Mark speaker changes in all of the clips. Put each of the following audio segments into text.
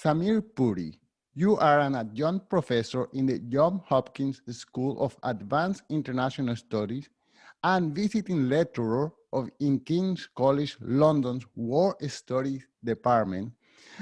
Speaker 1: Samir Puri, you are an adjunct professor in the Johns Hopkins School of Advanced International Studies and visiting lecturer in King's College London's War Studies Department.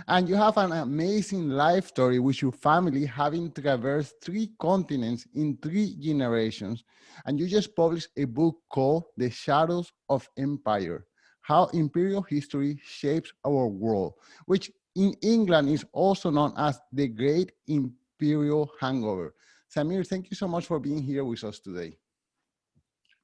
Speaker 1: And you have an amazing life story with your family having traversed 3 continents in 3 generations. And you just published a book called The Shadows of Empire: How Imperial History Shapes Our World, which in England is also known as the Great Imperial Hangover. Samir, thank you so much for being here with us today.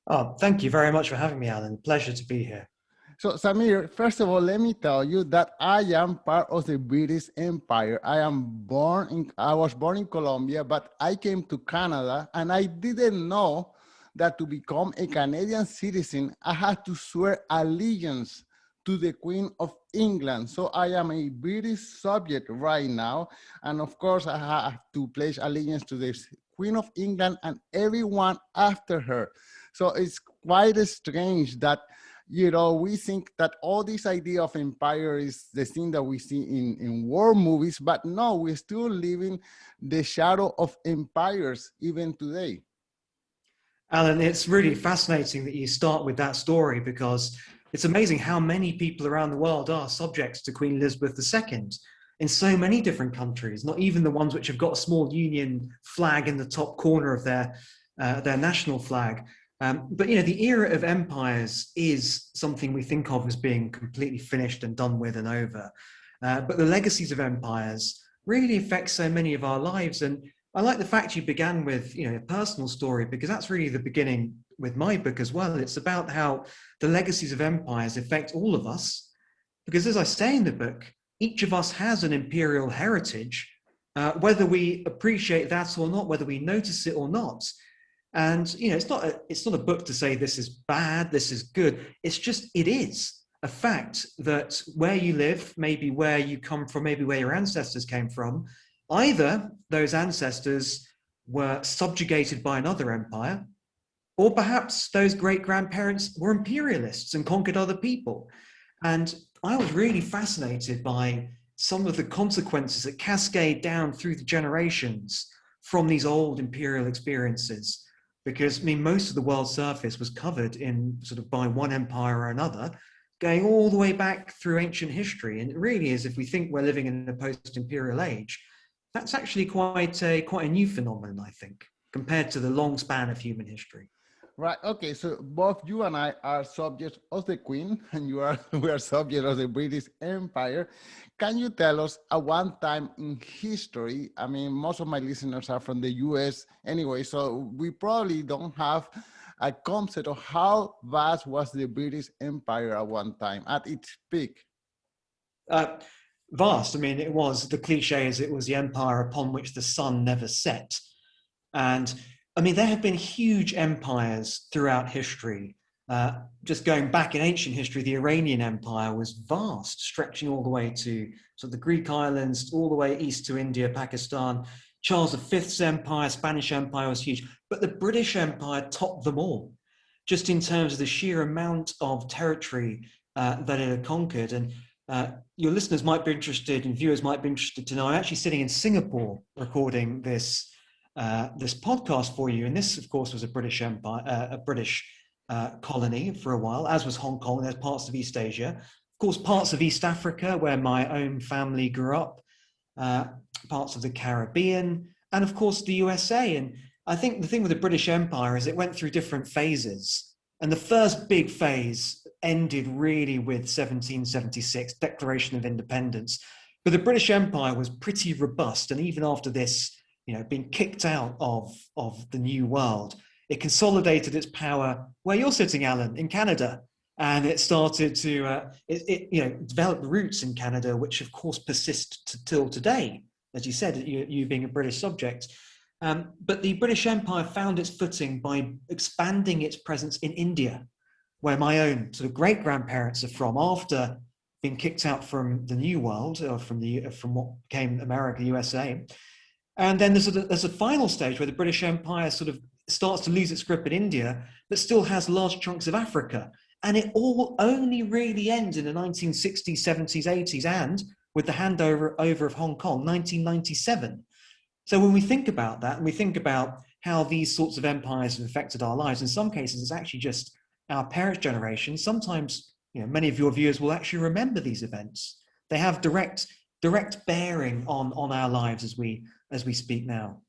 Speaker 2: Oh, thank you very much for having me, Alan. Pleasure to be here.
Speaker 1: So, Samir, first of all, let me tell you that I am part of the British Empire. I was born in Colombia, but I came to Canada, and I didn't know that to become a Canadian citizen, I had to swear allegiance to the Queen of England. So I am a British subject right now. And of course, I have to pledge allegiance to the Queen of England and everyone after her. So it's quite strange that, we think that all this idea of empire is the thing that we see in war movies, but no, we're still living the shadow of empires even today.
Speaker 2: Alan, it's really fascinating that you start with that story, because it's amazing how many people around the world are subjects to Queen Elizabeth II in so many different countries, not even the ones which have got a small Union flag in the top corner of their national flag. But the era of empires is something we think of as being completely finished and done with and over. But the legacies of empires really affect so many of our lives. And I like the fact you began with a personal story, because that's really the beginning with my book as well. It's about how the legacies of empires affect all of us, because as I say in the book, each of us has an imperial heritage, whether we appreciate that or not, whether we notice it or not. And it's not a book to say this is bad, this is good. It's just, it is a fact that where you live, maybe where you come from, maybe where your ancestors came from, either those ancestors were subjugated by another empire, or perhaps those great-grandparents were imperialists and conquered other people. And I was really fascinated by some of the consequences that cascade down through the generations from these old imperial experiences. Because, most of the world's surface was covered in by one empire or another, going all the way back through ancient history. And it really is, if we think we're living in a post-imperial age, that's actually quite a new phenomenon, I think, compared to the long span of human history.
Speaker 1: Right. Okay. So both you and I are subjects of the Queen, and we are subjects of the British Empire. Can you tell us at one time in history? Most of my listeners are from the US anyway, so we probably don't have a concept of how vast was the British Empire at one time, at its peak.
Speaker 2: Vast. It was, the cliche is, it was the empire upon which the sun never set. And there have been huge empires throughout history. Just going back in ancient history, the Iranian Empire was vast, stretching all the way to the Greek islands, all the way east to India, Pakistan. Charles V's empire, Spanish Empire, was huge. But the British Empire topped them all, just in terms of the sheer amount of territory that it had conquered. And your listeners might be interested, and viewers might be interested to know, I'm actually sitting in Singapore recording this podcast for you. And this, of course, was a British empire, a British colony for a while, as was Hong Kong. There's parts of East Asia, of course, parts of East Africa, where my own family grew up, parts of the Caribbean, and of course the USA. And I think the thing with the British Empire is it went through different phases. And the first big phase ended really with 1776, Declaration of Independence. But the British Empire was pretty robust. And even after this, being kicked out of the New World, it consolidated its power where you're sitting, Alan, in Canada. And it started to, develop roots in Canada, which of course persist till today, as you said, you being a British subject. But the British Empire found its footing by expanding its presence in India, where my own great-grandparents are from, after being kicked out from the New World, or from what became America, USA. And then there's a final stage where the British Empire starts to lose its grip in India, but still has large chunks of Africa. And it all only really ends in the 1960s, 70s, 80s, and with the handover of Hong Kong, 1997. So when we think about that, and we think about how these sorts of empires have affected our lives, in some cases, it's actually just our parents' generation. Sometimes, many of your viewers will actually remember these events. They have direct bearing on our lives as we speak now.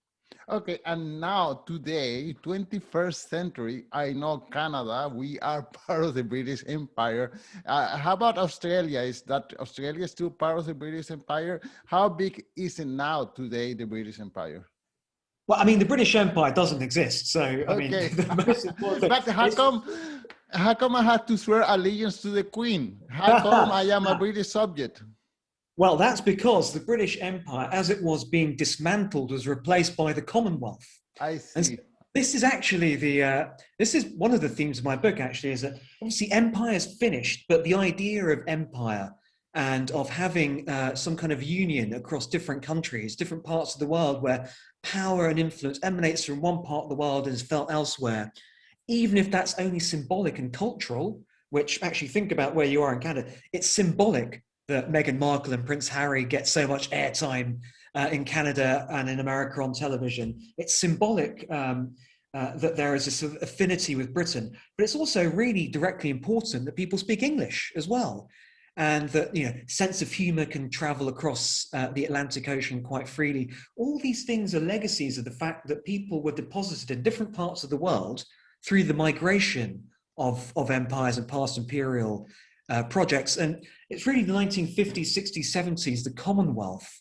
Speaker 1: Okay, and now today, 21st century, I know Canada, we are part of the British Empire. How about Australia? Is that Australia still part of the British Empire? How big is it now today, the British Empire?
Speaker 2: Well, I mean, the British Empire doesn't exist. So, I mean,
Speaker 1: Okay,
Speaker 2: the most important
Speaker 1: but how come I had to swear allegiance to the Queen? How come I am a British subject?
Speaker 2: Well, that's because the British Empire, as it was being dismantled, was replaced by the Commonwealth.
Speaker 1: I
Speaker 2: And
Speaker 1: see.
Speaker 2: this is actually this is one of the themes of my book, actually, is that obviously empire is finished, but the idea of empire and of having some kind of union across different countries, different parts of the world where power and influence emanates from one part of the world and is felt elsewhere, even if that's only symbolic and cultural, which actually think about where you are in Canada, it's symbolic that Meghan Markle and Prince Harry get so much airtime in Canada and in America on television. It's symbolic that there is this sort of affinity with Britain, but it's also really directly important that people speak English as well. And that, sense of humor can travel across the Atlantic Ocean quite freely. All these things are legacies of the fact that people were deposited in different parts of the world through the migration of empires and past imperial projects. And it's really the 1950s, 60s, 70s, the Commonwealth,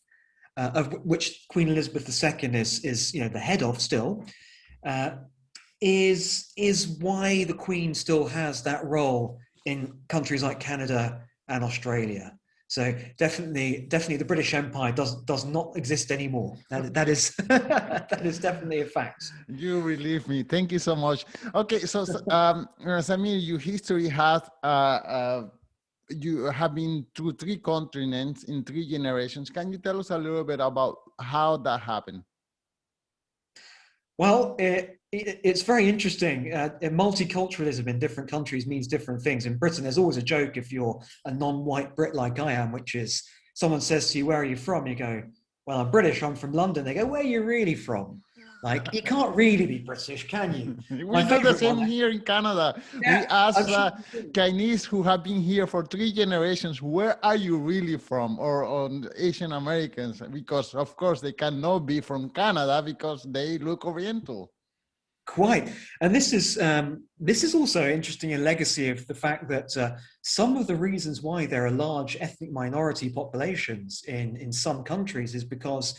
Speaker 2: of which Queen Elizabeth II is the head of still, is why the Queen still has that role in countries like Canada and Australia. So definitely the British Empire does not exist anymore. That is that is definitely a fact.
Speaker 1: You relieve me. Thank you so much. Okay, so Samir, your history has you have been through 3 continents in 3 generations. Can you tell us a little bit about how that happened?
Speaker 2: Well, it's very interesting. Multiculturalism in different countries means different things. In Britain, there's always a joke if you're a non-white Brit like I am, which is someone says to you, "Where are you from?" You go, "Well, I'm British. I'm from London." They go, "Where are you really from?" Like, you can't really be British, can you?
Speaker 1: We do the same here in Canada.
Speaker 2: Yeah,
Speaker 1: we ask Chinese who have been here for 3 generations, where are you really from? Or on Asian Americans, because of course they cannot be from Canada because they look Oriental.
Speaker 2: Quite. And this is also interesting in legacy of the fact that some of the reasons why there are large ethnic minority populations in some countries is because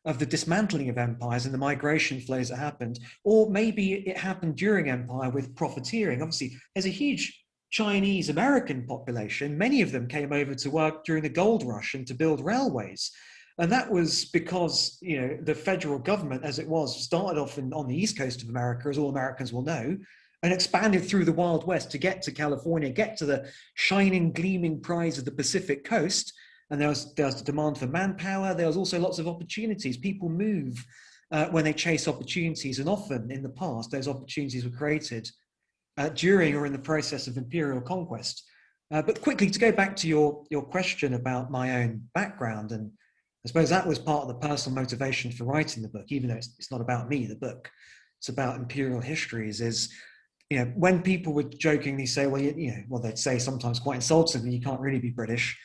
Speaker 2: of the dismantling of empires and the migration flows that happened, or maybe it happened during empire with profiteering. Obviously, there's a huge Chinese American population. Many of them came over to work during the gold rush and to build railways. And that was because, the federal government, as it was, started off on the east coast of America, as all Americans will know, and expanded through the Wild West to get to California, get to the shining, gleaming prize of the Pacific coast. And there was the demand for manpower. There was also lots of opportunities. People move when they chase opportunities. And often in the past, those opportunities were created during or in the process of imperial conquest. But quickly, to go back to your question about my own background, and I suppose that was part of the personal motivation for writing the book, even though it's not about me, the book. It's about imperial histories, is, when people would jokingly say, well, they'd say sometimes quite insultingly, you can't really be British.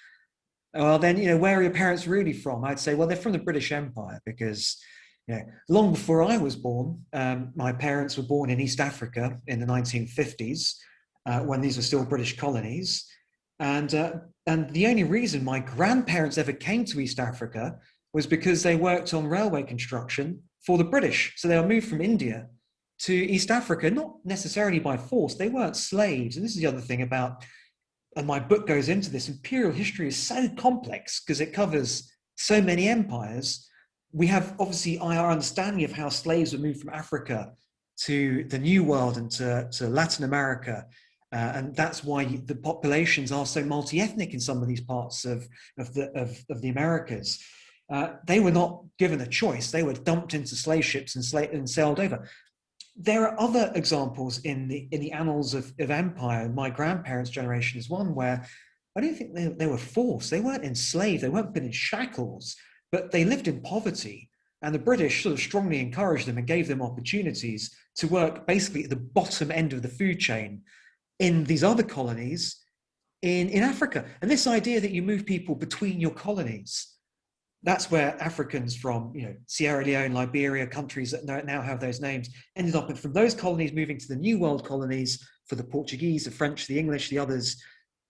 Speaker 2: Well, then, where are your parents really from? I'd say, well, they're from the British Empire because, long before I was born, my parents were born in East Africa in the 1950s, when these were still British colonies. And the only reason my grandparents ever came to East Africa was because they worked on railway construction for the British. So they were moved from India to East Africa, not necessarily by force. They weren't slaves. And this is the other thing about, and my book goes into this, imperial history is so complex because it covers so many empires. We have obviously our understanding of how slaves were moved from Africa to the New World and to Latin America. And that's why the populations are so multi-ethnic in some of these parts of the Americas. They were not given a choice. They were dumped into slave ships and sailed over. There are other examples in the annals of empire. My grandparents' generation is one where I don't think they were forced. They weren't enslaved. They weren't put in shackles, but they lived in poverty. And the British sort of strongly encouraged them and gave them opportunities to work basically at the bottom end of the food chain in these other colonies in Africa. And this idea that you move people between your colonies, that's where Africans from, Sierra Leone, Liberia, countries that now have those names, ended up from those colonies moving to the New World colonies for the Portuguese, the French, the English, the others.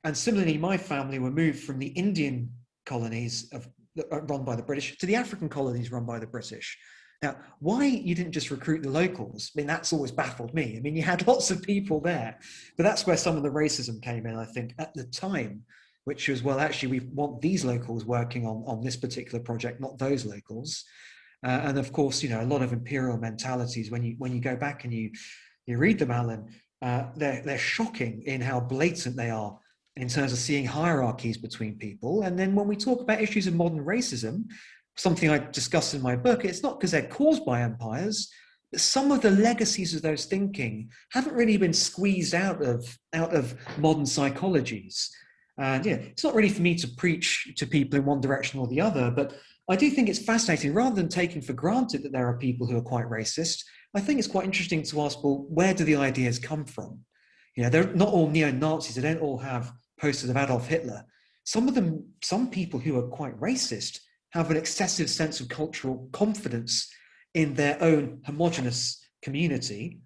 Speaker 2: And similarly, my family were moved from the Indian colonies run by the British to the African colonies run by the British. Now, why you didn't just recruit the locals, I mean, that's always baffled me. I mean, you had lots of people there, but that's where some of the racism came in, I think, at the time, which was, well, actually, we want these locals working on this particular project, not those locals. And of course, a lot of imperial mentalities, when you go back and you read them, Alan, they're shocking in how blatant they are in terms of seeing hierarchies between people. And then when we talk about issues of modern racism, something I discuss in my book, it's not because they're caused by empires, but some of the legacies of those thinking haven't really been squeezed out of modern psychologies. And it's not really for me to preach to people in one direction or the other, but I do think it's fascinating. Rather than taking for granted that there are people who are quite racist, I think it's quite interesting to ask, well, where do the ideas come from? They're not all neo-Nazis. They don't all have posters of Adolf Hitler. Some people who are quite racist have an excessive sense of cultural confidence in their own homogenous community.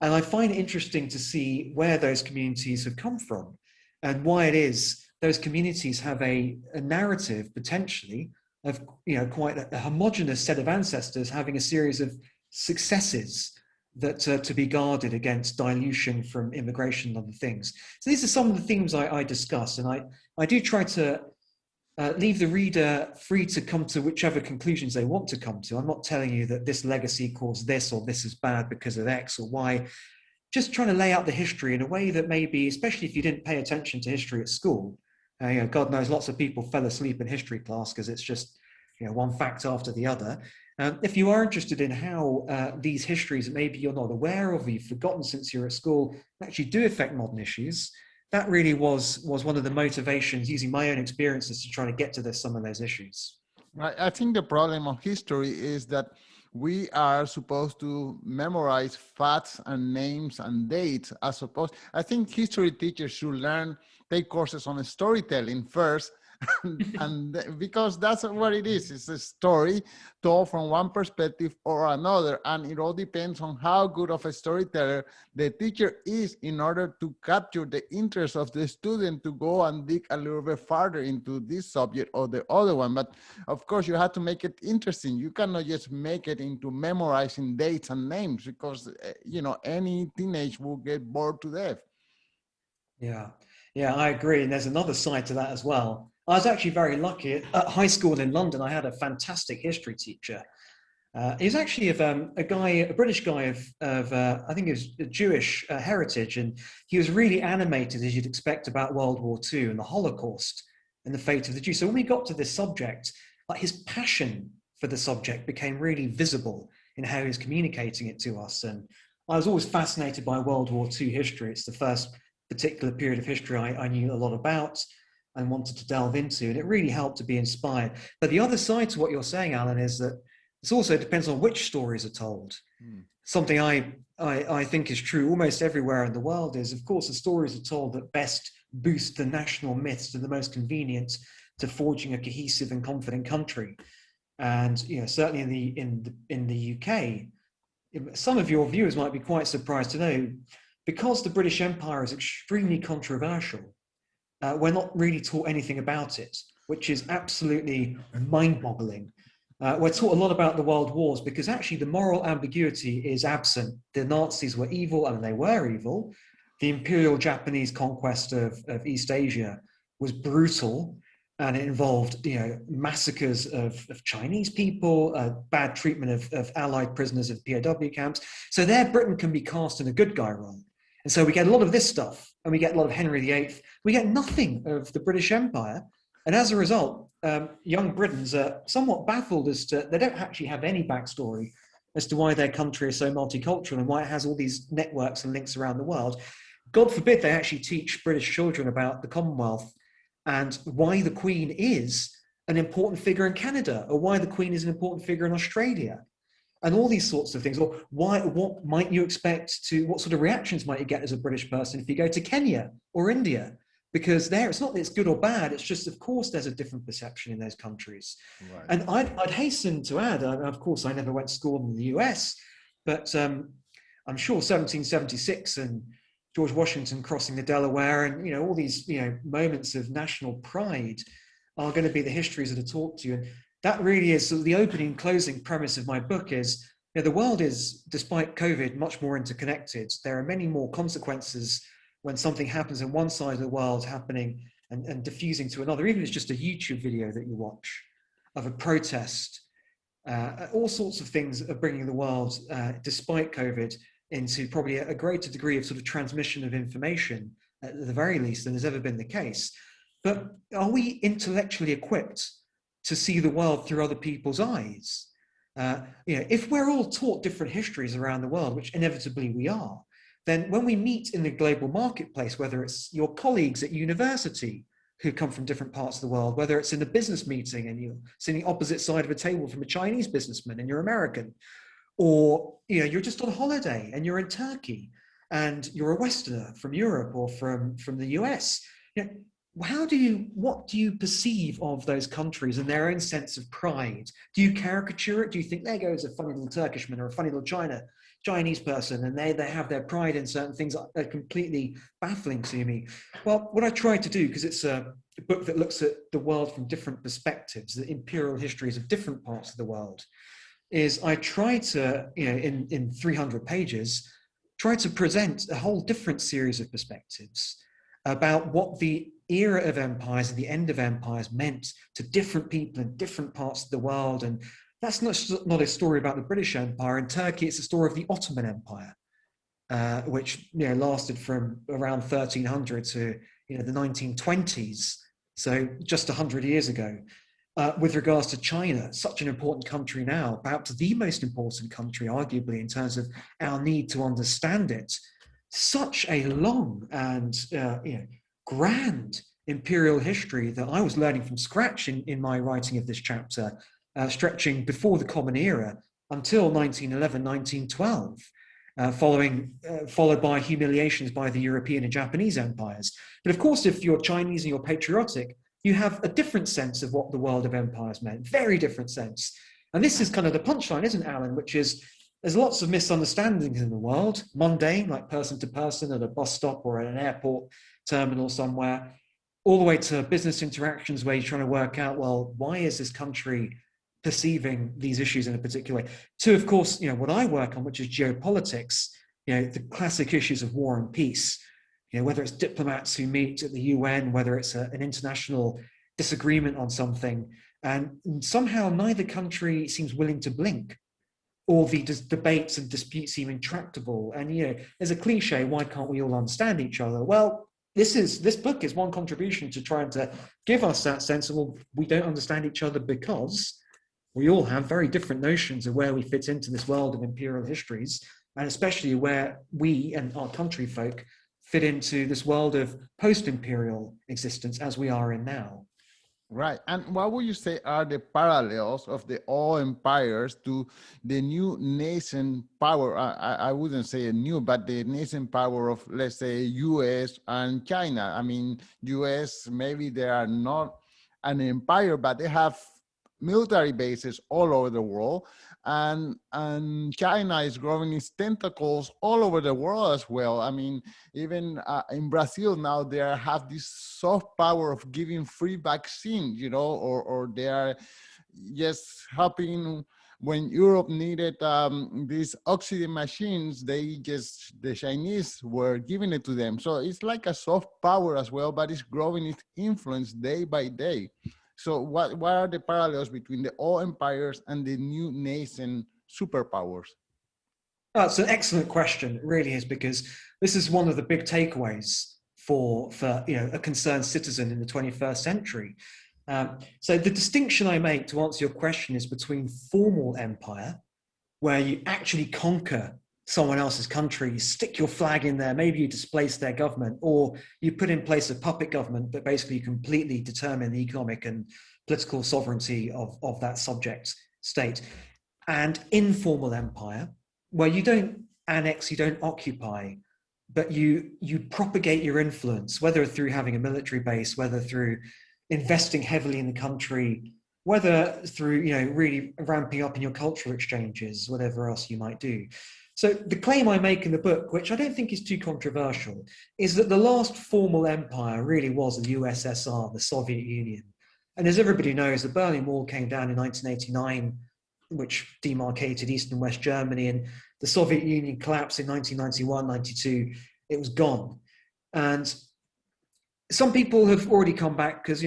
Speaker 2: And I find it interesting to see where those communities have come from and why it is those communities have a narrative potentially of quite a homogenous set of ancestors having a series of successes that to be guarded against dilution from immigration and other things. So these are some of the themes I discuss, and I do try to leave the reader free to come to whichever conclusions they want to come to. I'm not telling you that this legacy caused this or this is bad because of X or Y. Just trying to lay out the history in a way that maybe, especially if you didn't pay attention to history at school, God knows lots of people fell asleep in history class because it's just one fact after the other. If you are interested in how these histories that maybe you're not aware of, or you've forgotten since you're at school, actually do affect modern issues, that really was one of the motivations, using my own experiences to try to get to some of those issues.
Speaker 1: Right. I think the problem of history is that we are supposed to memorize facts and names and dates as opposed. I think history teachers should take courses on storytelling first. And because that's what it is. It's a story told from one perspective or another, and it all depends on how good of a storyteller the teacher is in order to capture the interest of the student to go and dig a little bit farther into this subject or the other one. But of course, you have to make it interesting. You cannot just make it into memorizing dates and names because any teenage will get bored to death.
Speaker 2: Yeah, I agree. And there's another side to that as well. I was actually very lucky. At high school in London, I had a fantastic history teacher. He was actually a British guy of I think he was a Jewish heritage, and he was really animated, as you'd expect, about World War II and the Holocaust and the fate of the Jews. So when we got to this subject, his passion for the subject became really visible in how he was communicating it to us. And I was always fascinated by World War II history. It's the first particular period of history I knew a lot about and wanted to delve into, and it really helped to be inspired. But the other side to what you're saying, Alan, is that it also depends on which stories are told. Something I think is true almost everywhere in the world is, of course, the stories are told that best boost the national myths to the most convenient to forging a cohesive and confident country. And certainly in the UK, some of your viewers might be quite surprised to know, because the British Empire is extremely controversial, we're not really taught anything about it, which is absolutely mind-boggling. We're taught a lot about the world wars because actually the moral ambiguity is absent. The Nazis were evil, and they were evil. The Imperial Japanese conquest of East Asia was brutal, and it involved massacres of Chinese people, bad treatment of Allied prisoners of POW camps. So there Britain can be cast in a good guy role. And so we get a lot of this stuff, and we get a lot of Henry VIII. We get nothing of the British Empire. And as a result, young Britons are somewhat baffled as to, they don't actually have any backstory as to why their country is so multicultural and why it has all these networks and links around the world. God forbid they actually teach British children about the Commonwealth and why the Queen is an important figure in Canada, or why the Queen is an important figure in Australia, and all these sorts of things. Or what might you expect to, what sort of reactions might you get as a British person if you go to Kenya or India? Because there, it's not that it's good or bad, it's just, of course, there's a different perception in those countries. Right. And I'd hasten to add, of course, I never went to school in the US, but I'm sure 1776 and George Washington crossing the Delaware and, all these, moments of national pride are going to be the histories that are taught to you. And that really is sort of the opening and closing premise of my book is, the world is, despite COVID, much more interconnected. There are many more consequences when something happens in one side of the world happening and diffusing to another, even if it's just a YouTube video that you watch of a protest. All sorts of things are bringing the world, despite COVID, into probably a greater degree of sort of transmission of information, at the very least, than has ever been the case. But are we intellectually equipped to see the world through other people's eyes? If we're all taught different histories around the world, which inevitably we are, then when we meet in the global marketplace, whether it's your colleagues at university who come from different parts of the world, whether it's in a business meeting and you're sitting opposite side of a table from a Chinese businessman and you're American, or you're just on holiday and you're in Turkey and you're a Westerner from Europe or from the US, what do you perceive of those countries and their own sense of pride? Do you caricature it? Do you think there goes a funny little Turkishman or a funny little Chinese person, and they have their pride in certain things that are completely baffling to me? Well, what I try to do, because it's a book that looks at the world from different perspectives, the imperial histories of different parts of the world, is I try to, in 300 pages, try to present a whole different series of perspectives about what the era of empires and the end of empires meant to different people in different parts of the world. And that's not a story about the British Empire. In Turkey, it's a story of the Ottoman Empire, which lasted from around 1300 to the 1920s, so just 100 years ago. With regards to China, such an important country now, perhaps the most important country, arguably, in terms of our need to understand it. Such a long and grand imperial history that I was learning from scratch in my writing of this chapter, stretching before the Common Era until 1911, 1912, followed by humiliations by the European and Japanese empires. But of course, if you're Chinese and you're patriotic, you have a different sense of what the world of empires meant, very different sense. And this is kind of the punchline, isn't it, Alan? Which is, there's lots of misunderstandings in the world, mundane, like person to person at a bus stop or at an airport terminal somewhere, all the way to business interactions where you're trying to work out, well, why is this country perceiving these issues in a particular way? To, of course, what I work on, which is geopolitics, the classic issues of war and peace, whether it's diplomats who meet at the UN, whether it's an international disagreement on something, and somehow neither country seems willing to blink, or the debates and disputes seem intractable. And there's a cliche, why can't we all understand each other? Well, this book is one contribution to trying to give us that sense of, well, we don't understand each other because we all have very different notions of where we fit into this world of imperial histories, and especially where we and our country folk fit into this world of post-imperial existence as we are in now.
Speaker 1: Right. And what would you say are the parallels of the old empires to the new nascent power? I wouldn't say a new, but the nascent power of, let's say, US and China. I mean, US, maybe they are not an empire, but they have military bases all over the world. And China is growing its tentacles all over the world as well. I mean, even in Brazil now, they have this soft power of giving free vaccine, or they are just helping when Europe needed these oxygen machines. The Chinese were giving it to them. So it's like a soft power as well, but it's growing its influence day by day. So what are the parallels between the old empires and the new nascent superpowers?
Speaker 2: That's an excellent question. It really is, because this is one of the big takeaways for a concerned citizen in the 21st century. So the distinction I make to answer your question is between formal empire, where you actually conquer someone else's country, you stick your flag in there, maybe you displace their government, or you put in place a puppet government that basically completely determine the economic and political sovereignty of that subject state. And informal empire, where you don't annex, you don't occupy, but you propagate your influence, whether through having a military base, whether through investing heavily in the country, whether through really ramping up in your cultural exchanges, whatever else you might do. So the claim I make in the book, which I don't think is too controversial, is that the last formal empire really was the USSR, the Soviet Union. And as everybody knows, the Berlin Wall came down in 1989, which demarcated East and West Germany, and the Soviet Union collapsed in 1991, 92. It was gone. And some people have already come back because,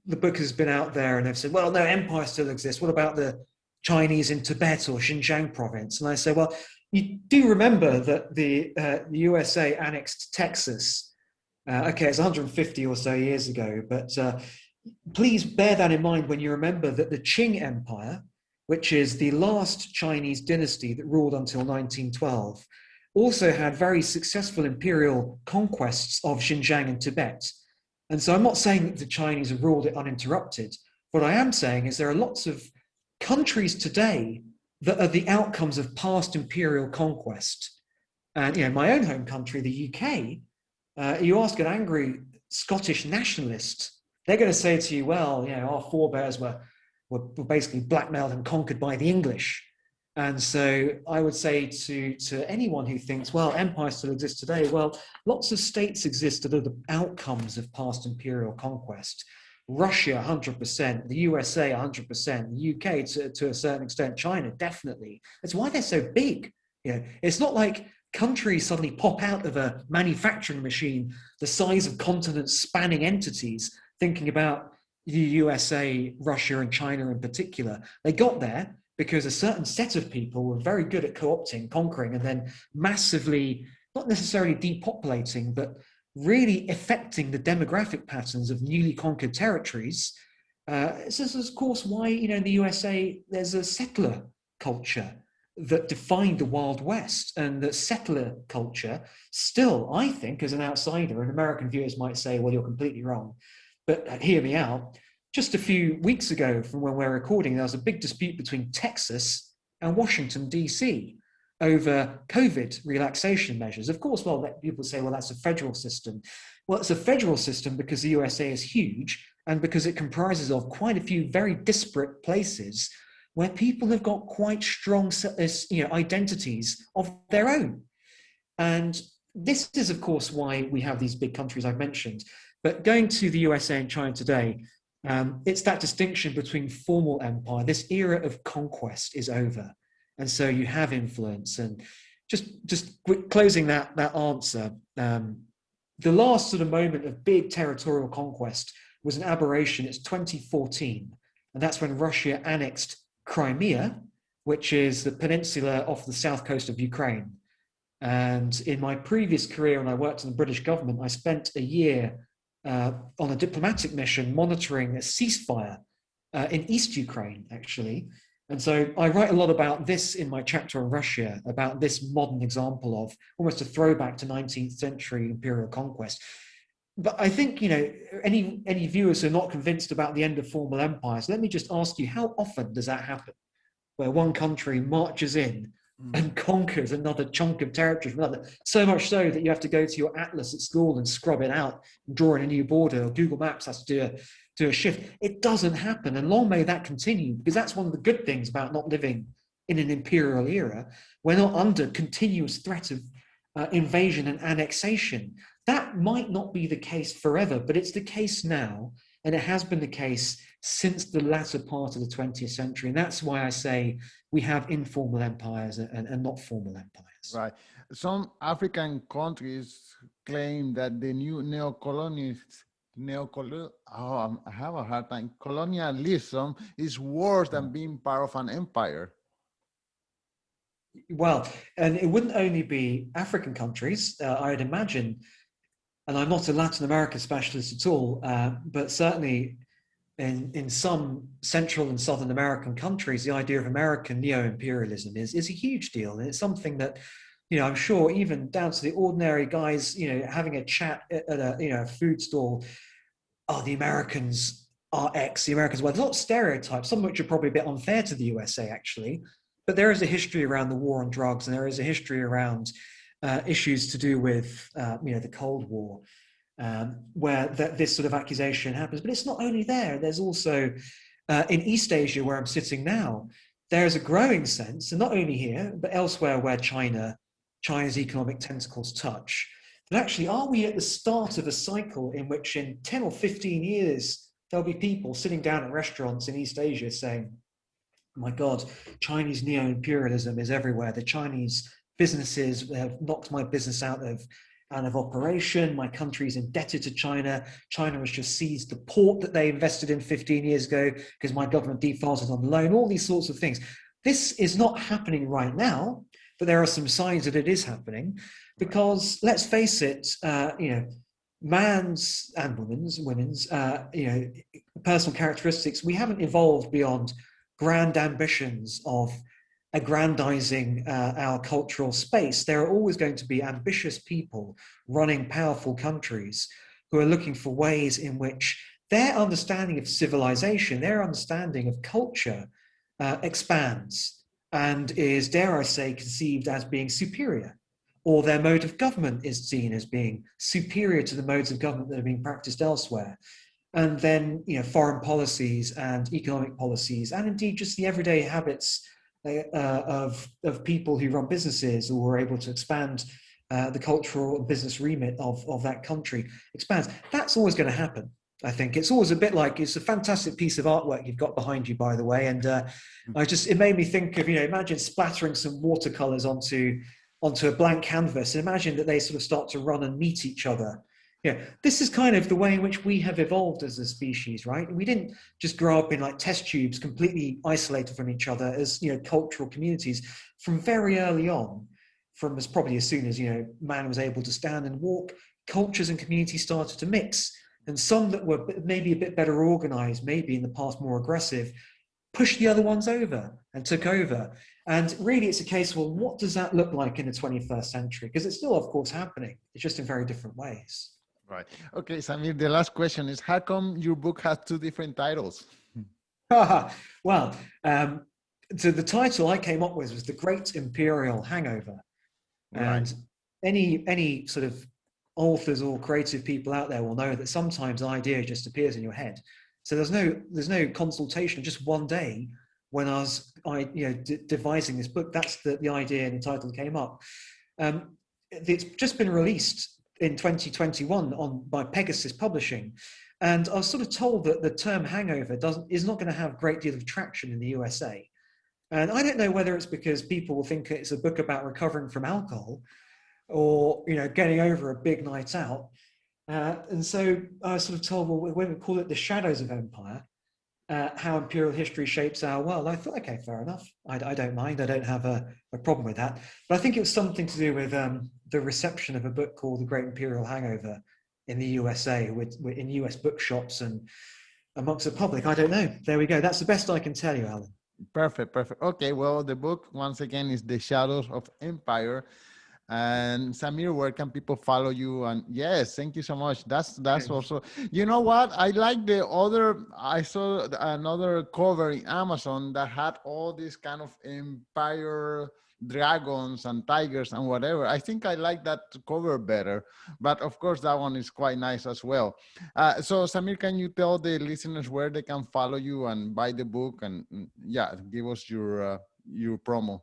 Speaker 2: the book has been out there and they've said, well, no, empire still exists. What about the Chinese in Tibet or Xinjiang province? And I say, well, you do remember that the USA annexed Texas. Okay, it's 150 or so years ago, but please bear that in mind when you remember that the Qing Empire, which is the last Chinese dynasty that ruled until 1912, also had very successful imperial conquests of Xinjiang and Tibet. And so I'm not saying that the Chinese have ruled it uninterrupted. What I am saying is there are lots of countries today that are the outcomes of past imperial conquest. And my own home country, the UK, you ask an angry Scottish nationalist, they're going to say to you, well, our forebears were basically blackmailed and conquered by the English. And so I would say to anyone who thinks, well, empires still exist today, well, lots of states exist that are the outcomes of past imperial conquest. Russia, 100%, the USA, 100%, the UK to a certain extent, China, definitely. That's why they're so big. It's not like countries suddenly pop out of a manufacturing machine the size of continents spanning entities, thinking about the USA, Russia, and China in particular. They got there because a certain set of people were very good at co-opting, conquering, and then massively, not necessarily depopulating, but really affecting the demographic patterns of newly conquered territories. This is, of course, why in the USA there's a settler culture that defined the Wild West, and that settler culture still, I think, as an outsider, and American viewers might say, well, you're completely wrong, but hear me out. Just a few weeks ago from when we're recording, there was a big dispute between Texas and Washington, D.C. over COVID relaxation measures. Of course, well, people say, well, that's a federal system. Well, it's a federal system because the USA is huge and because it comprises of quite a few very disparate places where people have got quite strong identities of their own. And this is, of course, why we have these big countries I've mentioned. But going to the USA and China today, it's that distinction between formal empire. This era of conquest is over. And so you have influence. And just closing that answer, the last sort of moment of big territorial conquest was an aberration. It's 2014. And that's when Russia annexed Crimea, which is the peninsula off the south coast of Ukraine. And in my previous career, when I worked in the British government, I spent a year on a diplomatic mission monitoring a ceasefire in East Ukraine, actually. And so I write a lot about this in my chapter on Russia, about this modern example of almost a throwback to 19th century imperial conquest. But I think, any viewers who are not convinced about the end of formal empires, let me just ask you, how often does that happen? Where one country marches in and conquers another chunk of territory from another, so much so that you have to go to your atlas at school and scrub it out and draw in a new border, or Google Maps has to do a shift. It doesn't happen, and long may that continue, because that's one of the good things about not living in an imperial era. We're not under continuous threat of invasion and annexation. That might not be the case forever, but it's the case now, and it has been the case since the latter part of the 20th century. And that's why I say we have informal empires and not formal empires.
Speaker 1: Right. Some African countries claim that the new I have a hard time. Colonialism is worse than being part of an empire.
Speaker 2: Well, and it wouldn't only be African countries, I'd imagine, and I'm not a Latin America specialist at all, but certainly in some Central and Southern American countries, the idea of American neoimperialism is a huge deal. And it's something that I'm sure even down to the ordinary guys, having a chat at a food stall. Oh, the Americans are X, the Americans. Well, there's a lot of stereotypes, some of which are probably a bit unfair to the USA, actually. But there is a history around the war on drugs, and there is a history around issues to do with, the Cold War, where this sort of accusation happens. But it's not only there. There's also in East Asia, where I'm sitting now, there is a growing sense, and not only here, but elsewhere where China's economic tentacles touch, that actually, are we at the start of a cycle in which in 10 or 15 years, there'll be people sitting down at restaurants in East Asia saying, oh my God, Chinese neoimperialism is everywhere. The Chinese businesses have knocked my business out of operation. My country's indebted to China. China has just seized the port that they invested in 15 years ago because my government defaulted on the loan, all these sorts of things. This is not happening right now, but there are some signs that it is happening because, let's face it, man's and women's personal characteristics, we haven't evolved beyond grand ambitions of aggrandizing our cultural space. There are always going to be ambitious people running powerful countries who are looking for ways in which their understanding of civilization, their understanding of culture expands and is, dare I say, conceived as being superior, or their mode of government is seen as being superior to the modes of government that are being practiced elsewhere. And then, foreign policies and economic policies, and indeed just the everyday habits of people who run businesses or are able to expand the cultural and business remit of that country expands. That's always going to happen. I think it's always a bit like, it's a fantastic piece of artwork you've got behind you, by the way. And it made me think of, imagine splattering some watercolors onto a blank canvas, and imagine that they sort of start to run and meet each other. This is kind of the way in which we have evolved as a species, right? We didn't just grow up in like test tubes, completely isolated from each other as, cultural communities. From very early on, from probably as soon as, man was able to stand and walk, cultures and communities started to mix. And some that were maybe a bit better organized, maybe in the past more aggressive, pushed the other ones over and took over. And really, it's a case, well, what does that look like in the 21st century? Because it's still, of course, happening. It's just in very different ways.
Speaker 1: Right. Okay, Samir, the last question is, how come your book has two different titles?
Speaker 2: Well, so the title I came up with was The Great Imperial Hangover. Right. And any sort of authors or creative people out there will know that sometimes an idea just appears in your head. So there's no consultation. Just one day when I was devising this book, that's the idea and the title came up. It's just been released in 2021 by Pegasus Publishing, and I was sort of told that the term hangover is not going to have a great deal of traction in the USA. And I don't know whether it's because people will think it's a book about recovering from alcohol, or getting over a big night out. And so I was sort of told, well, we're going to call it The Shadows of Empire, how imperial history shapes our world. I thought, okay, fair enough. I don't mind. I don't have a problem with that. But I think it was something to do with the reception of a book called The Great Imperial Hangover in the USA, in US bookshops and amongst the public. I don't know. There we go. That's the best I can tell you, Alan.
Speaker 1: Perfect. Okay, well, the book, once again, is The Shadows of Empire. And Samir, where can people follow you? And yes, thank you so much. That's also, you know what? I like I saw another cover in Amazon that had all these kind of empire dragons and tigers and whatever. I think I like that cover better, but of course that one is quite nice as well. So Samir, can you tell the listeners where they can follow you and buy the book, and give us your promo?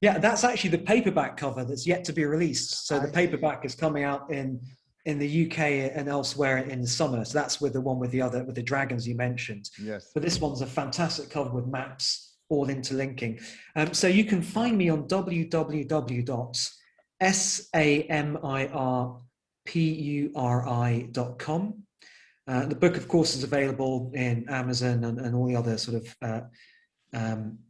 Speaker 2: Yeah, that's actually the paperback cover that's yet to be released. So the paperback is coming out in the UK and elsewhere in the summer. So that's with the one with the dragons you mentioned.
Speaker 1: Yes.
Speaker 2: But this one's a fantastic cover with maps all interlinking. So you can find me on www.samirpuri.com. The book, of course, is available in Amazon and all the other sort of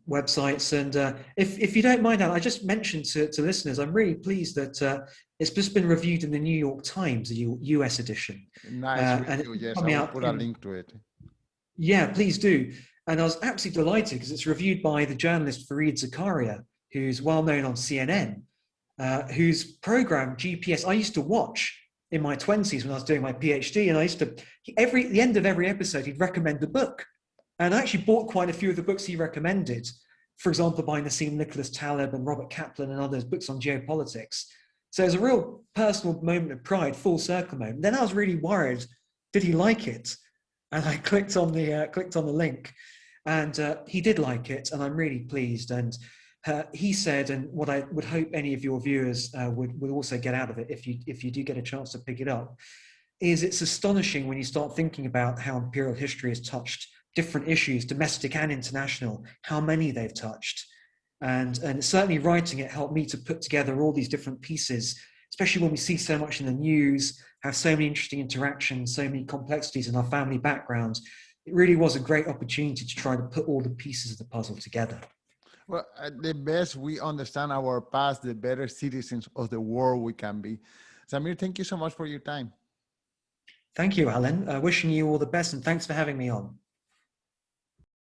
Speaker 2: websites. And if you don't mind, Alan, I just mentioned to listeners, I'm really pleased that it's just been reviewed in the New York Times, the US edition.
Speaker 1: Nice review, yes, I'll put a link to it.
Speaker 2: Yeah, please do. And I was absolutely delighted because it's reviewed by the journalist Fareed Zakaria, who's well known on CNN, whose program GPS I used to watch in my 20s when I was doing my PhD, and I used to the end of every episode he'd recommend a book, and I actually bought quite a few of the books he recommended. For example, by Nassim Nicholas Taleb and Robert Kaplan and others, books on geopolitics. So it was a real personal moment of pride, full circle moment. Then I was really worried, did he like it? And I clicked on the link, and he did like it, and I'm really pleased. And he said, and what I would hope any of your viewers would also get out of it, if you do get a chance to pick it up, is it's astonishing when you start thinking about how imperial history has touched different issues, domestic and international, how many they've touched. And certainly writing it helped me to put together all these different pieces, especially when we see so much in the news, have so many interesting interactions, so many complexities in our family backgrounds. It really was a great opportunity to try to put all the pieces of the puzzle together.
Speaker 1: Well, the best we understand our past, the better citizens of the world we can be. Samir, thank you so much for your time.
Speaker 2: Thank you, Alan. Wishing you all the best, and thanks for having me on.